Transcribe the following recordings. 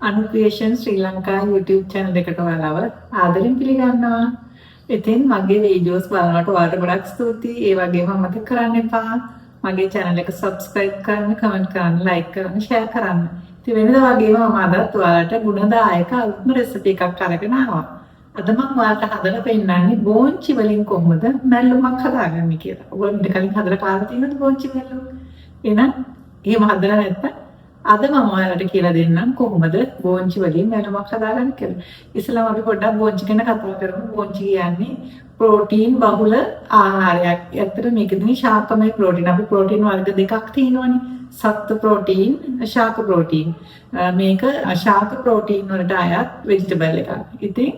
අනුක්‍රියේෂන් ශ්‍රී Lanka YouTube channel එකට ඔයාලව ආදරෙන් පිළිගන්නවා. ඉතින් මගේ වීඩියෝස් බලනකොට ඔයාලට ගොඩක් ස්තුතියි. ඒ වගේම මතක කරන්න එපා මගේ channel එක subscribe කරන්න, comment කරන්න, like කරන්න, share කරන්න. ඉතින් වෙනදා වගේම මම අදත් ඔයාලට ගුණදායක අලුත්ම recipe එකක් අරගෙන ආවා. අද මම ඔයාලට හදලා පෙන්නන්නේ බෝංචි වලින් කොහොමද මැල්ලුමක් හදාගන්නේ කියලා. ඔයගොල්ලෝ ඊට කලින් හදලා කාලා තියෙනවද බෝංචි මැල්ලුම? එහෙනම් එහෙම හදලා නැත්නම් අද මම ඔයාලට කියලා දෙන්නම් කොහොමද බෝංචි වලින් මැල්ලුමක් හදාගන්නේ කියලා. ඉස්සෙල්ලාම අපි පොඩ්ඩක් බෝංචි ගැන කතා කරමු. බෝංචි කියන්නේ ප්‍රෝටීන් බහුල ආහාරයක්. ඇත්තට මේකෙදී ශාකමය ප්‍රෝටීන්. අපි ප්‍රෝටීන් වර්ග දෙකක් තියෙනවානේ. සත්ව ප්‍රෝටීන්, ශාක ප්‍රෝටීන්. මේක ශාක ප්‍රෝටීන් වලට අයත් වෙජිටබල් එකක්. ඉතින්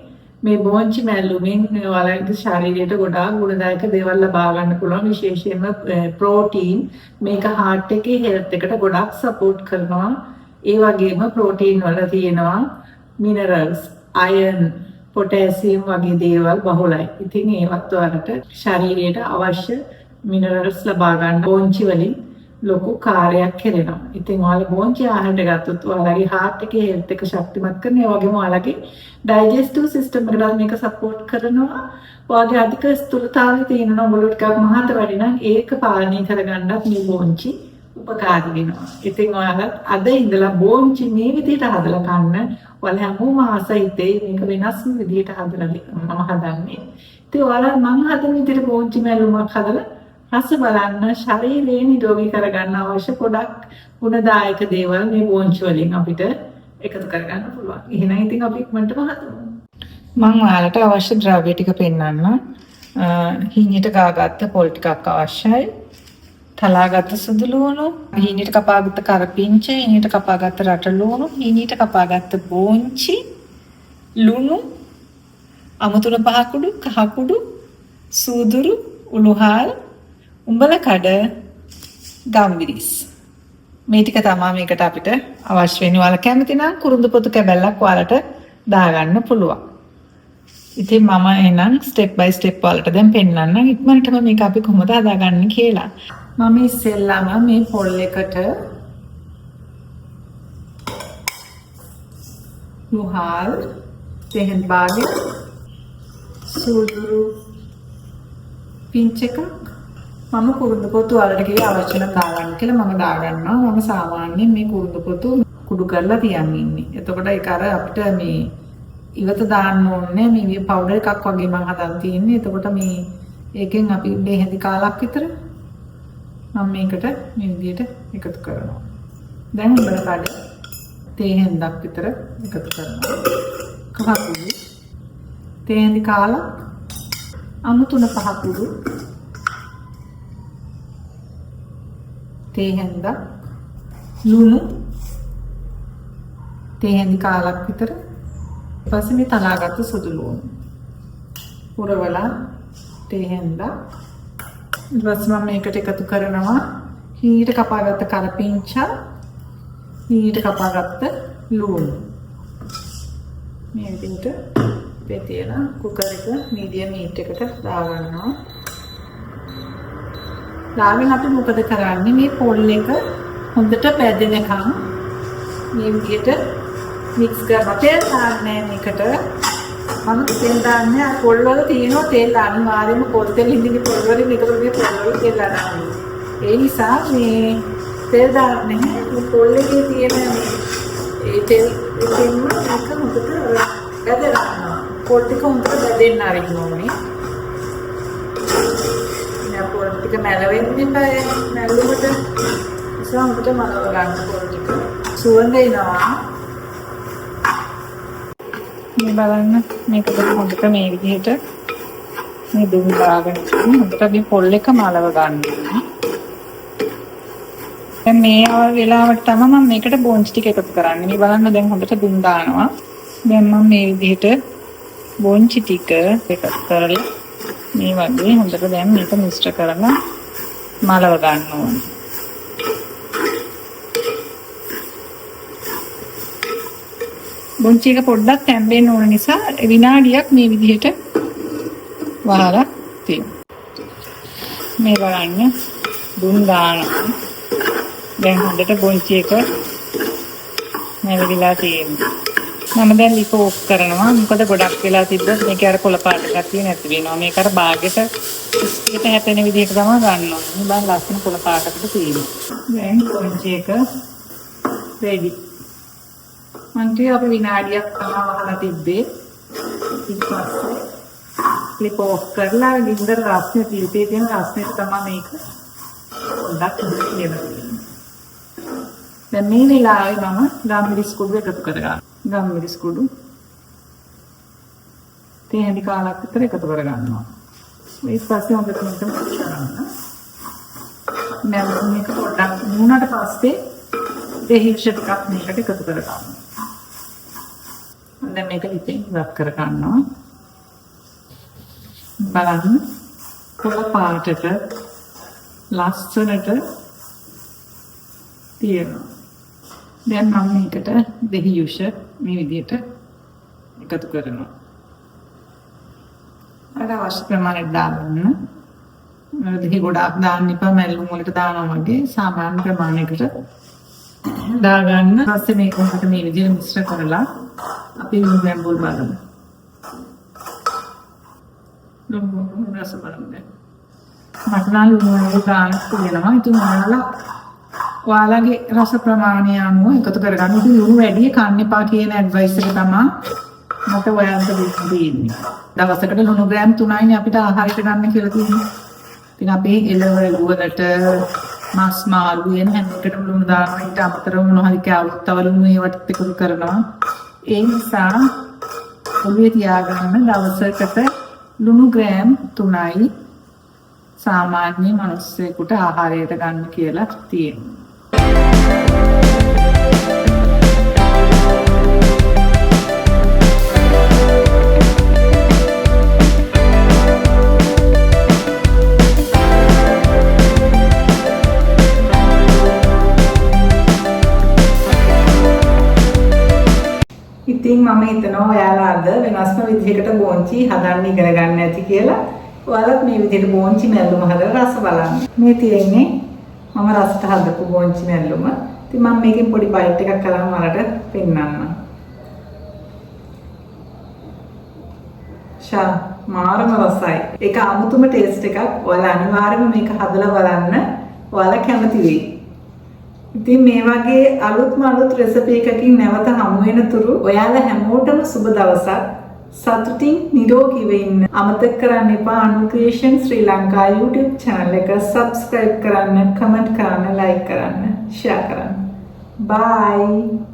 මේ බෝංචි මැල්ලුමින් ඔයාලගේ ශරීරයට ගොඩාක් ගුණදායක දේවල් ලබා ගන්න පුළුවන්. විශේෂයෙන්ම ප්‍රෝටීන් මේක heart එකේ health එකට ගොඩක් support කරනවා. ඒ වගේම ප්‍රෝටීන් වල තියෙනවා minerals, iron, potassium වගේ දේවල් බහුලයි. ඉතින් ඒවත් ඔයාලට ශරීරයට අවශ්‍ය minerals ලබා ගන්න බෝංචි වලින් ලොකු කාර්යයක් කෙරෙනවා. ඉතින් ඔයාලා බෝංචි ආහාරයට ගත්තොත් ඔයාලගේ heart එකේ health එක ශක්තිමත් කරන ඒ වගේම ඔයාලගේ digestive system එකට මේක support කරනවා. ඔයාලගේ අධික ස්ථූලතාවය තියෙනවා මොළොත් ටිකක් මහත වැඩි නම් ඒක පාලනය කරගන්නත් මේ බෝංචි උපකාරී වෙනවා. ඉතින් ඔයාලා අද ඉඳලා බෝංචි මේ විදිහට හදලා ගන්න. ඔයාලා හැමෝම ආසයිතේ මේක වෙනස්ම විදිහට හදලා මම හදන්නේ. ඉතින් ඔයාලා මම හදන විදිහට බෝංචි මැල්ලුමක් හදලා රස බලන්න ශරීරය නිරෝගී කරගන්න අවශ්‍ය ගොඩක් ගුණදායක දේවල් මේ බෝංචි වලින් අපිට එකතු කරගන්න පුළුවන්. එහෙනම් ඉතින් අපි ඉක්මනටම හදමු. මම ඔයාලට අවශ්‍ය ද්‍රව්‍ය ටික පෙන්නන්න. හීනියට ගාගත්ත පොල් ටිකක් අවශ්‍යයි. තලාගත්ත සුදු ලුණු, හීනියට කපාගත්ත කරපිංච, හීනියට කපාගත්ත රට ලුණු, හීනියට කපාගත්ත බෝංචි, ලුණු, අමුතුන පහකුඩු, කහකුඩු, සූදුරු, උළුහල්, උඹල කඩ, ගම්විරිස්. මේ ටික තමයි මේකට අපිට අවශ්‍ය වෙන්නේ. ඔයාලා කැමති නම් කුරුඳු පොතු කැබැල්ලක් ඔයාලට දාගන්න පුළුවන්. ඉතින් මම එහෙනම් step by step ඔයාලට දැන් පෙන්නන්නම් ඉක්මනටම මේක අපි කොහොමද හදාගන්නේ කියලා. මම ඉස්සෙල්ලාම මේ පොල් එකට මුහල් තෙහෙන් බාගේ සූදුරු පිංච එකක් මම කුරුඳු පොතු වලට ගියේ අවශ්‍ය නම් දාගන්න කියලා මම දාගන්නවා. මම සාමාන්‍යයෙන් මේ කුරුඳු පොතු කුඩු කරලා තියන් ඉන්නේ. එතකොට ඒක අර අපිට මේ ඉවත දාන්න ඕනේ. මේ පවුඩර් එකක් වගේ මම හදන් තියෙන්නේ. එතකොට මේ ඒකෙන් අපි දෙහෙදි කාලක් විතර මම මේකට මේ විදිහට එකතු කරනවා. දැන් උඹල කඩ තේහෙන්දක් විතර එකතු කරනවා. කහකුඩු තේහෙන්දි කාලක් අමුතුන පහකුඩු තේහෙන්ද ලුණු තේහෙන්දි කාලක් විතර ඊපස්සේ මේ තලාගත්තු සුදු ලුණු පුරවලා තේහෙන්ද ඊපස්සේ මම මේකට එකතු කරනවා හීනට කපාගත්ත කරපිංච හීනට කපාගත්ත ලුණු මේ විදිහට පෙතියන කුකර් එක මීඩියම් හීට් එකට දාගන්නවා. දාගෙන අපි මොකද කරන්නේ මේ පොල් එක හොඳට පැදෙනකම් මේ විදිහට මික්ස් කරනවා. තෙල් දාන්නේ මේකට. මම තෙල් දාන්නේ පොල් වල තියෙනවා තෙල් අනිවාර්යයෙන්ම පොල් තෙල් හින්දිනේ පොල් වලින් එකතු කරගෙන පොල් වල තෙල් දානවා. ඒ නිසා මේ තෙල් දාන්නේ මේ පොල් එකේ තියෙන මේ තෙල් එකෙන්ම එක හොඳට පැදෙනවා. පොල් ටික හොඳට පැදෙන්න ආරින්න ඕනේ. පොල් ටික මැලවෙන්නේ නැහැ මැල්ලුමට ඉස්සරහට මලව ගන්න පොල් ටික සුවඳ එනවා. මේ බලන්න මේක හොඳට මේ විදිහට මේ දුම් දාගෙන හොඳට මේ පොල් එක මලව ගන්න. දැන් මේ වෙලාවට තමයි මම මේකට බෝංචි ටික එකතු කරන්නේ. මේ බලන්න දැන් හොඳට දුම් දානවා. දැන් මම මේ විදිහට බෝංචි ටික එකතු කරලා මේ වගේ හොඳට දැන් මේක මිශ්‍ර කරලා මලව ගන්න ඕනේ. බොංචි එක පොඩ්ඩක් තැම්බෙන්න ඕන නිසා විනාඩියක් මේ විදිහට වහලා තියෙනවා. මේ බලන්න දුම් දානවා. දැන් හොඳට බොංචි එක නැවිලා තියෙන්නේ. මම දැන් ලිප ඕෆ් කරනවා. මොකද ගොඩක් වෙලා තිබ්බොත් මේක අර කොළ පාට ගැතිය නැති වෙනවා. මේක අර බාගෙට ඉස්පිට හැපෙන විදිහට තමයි ගන්න ඕනේ. මේ බලන්න ලස්සන කොළ පාටකට තියෙනවා. දැන් පොන්චි එක රෙඩි. මන්ටි අපි විනාඩියක් තමයි වහලා තිබ්බේ. ඊට පස්සේ ලිප ඕෆ් කරලා ගින්දර රස්නේ ලිපේ තියෙන රස්නේ තමයි මේක පොඩ්ඩක් ඉඳලා දැන් මේ වෙලාවේ මම ගම්මිරිස් කුඩු එකතු කරගන්නවා. ගම්මිරිස් කුඩු තේහෙලි කාලක් විතර එකතු කරගන්නවා. ඊට පස්සේ හොඳට මේක මික්ස් කරන්න. මම මේක පොඩ්ඩක් නුනට පස්සේ දෙහිෂ ටිකක් මේකට එකතු කරගන්නවා. දැන් මේක ඉතින් රබ් කරගන්නවා. බලන්න කොළ පාටට ලස්සනට තියෙනවා. දැන් මම මේකට දෙහියුෂ මේ විදිහට එකතු කරනවා. අර අවශ්‍ය ප්‍රමාණයට දාන්න. දෙහි ගොඩාක් දාන්න එපා, මැල්ලුම් වලට දානවා වගේ සාමාන්‍ය ප්‍රමාණයකට දාගන්න. ඊපස්සේ මේක උඩට මේ විදිහට මිශ්‍ර කරලා අපි ලුණු ගැඹුල් බලමු. ලුණු රස බලමු. මට නම් ලුණු ගානක් තියෙනවා. ඉතින් ඔයාලගේ රස ප්‍රමාණය අනුව එකතු කරගන්න. ඉතින් ලුණු වැඩි කන්න එපා කියන ඇඩ්වයිස් එක තමයි මට ඔයාලට දෙන්නේ. දවසකට ලුණු ග්‍රෑම් 3යිනේ අපිට ආහාරයට ගන්න කියලා තියෙන්නේ. ඉතින් අපි එළවලු වලට මස් මාළු වෙන හැම එකටම ලුණු දානවා. ඊට අමතරව මොනවා හරි කෑවොත් තව ලුණු ඒවට එකතු කරනවා. ඒ නිසා ඔළුවේ තියාගන්න දවසකට ලුණු ග්‍රෑම් 3යි සාමාන්‍ය මිනිස්සෙකුට ආහාරයට ගන්න කියලා තියෙනවා. ඉතින් මම හිතනවා ඔයාලා අද වෙනස්ම විදිහකට බෝංචි හදන්න ඉගෙන ගන්න ඇති කියලා. ඔයාලත් මේ විදිහට බෝංචි මැල්ලුම හදලා රස බලන්න. මේ තියෙන්නේ මම රසට හදපු බෝංචි මැල්ලුම. ඉතින් මම මේකෙන් පොඩි බයිට් එකක් කරලා ඔයාලට පෙන්නන්නම්. මාරම රසයි. ඒක අමුතුම ටේස්ට් එකක්. ඔයාලා අනිවාර්යයෙන්ම මේක හදලා බලන්න. ඔයාලා කැමති වෙයි. ඉතින් මේ වගේ අලුත් රෙසිපි එකකින් නැවත හමු වෙන තුරු ඔයාලා හැමෝටම සුබ දවසක්. සතුටින් නිරෝගීව ඉන්න. අමතක කරන්න එපා අනු ක්‍රියේෂන් ශ්‍රී ලංකා YouTube channel එක subscribe කරන්න, comment කරන්න, like කරන්න, share කරන්න. Bye.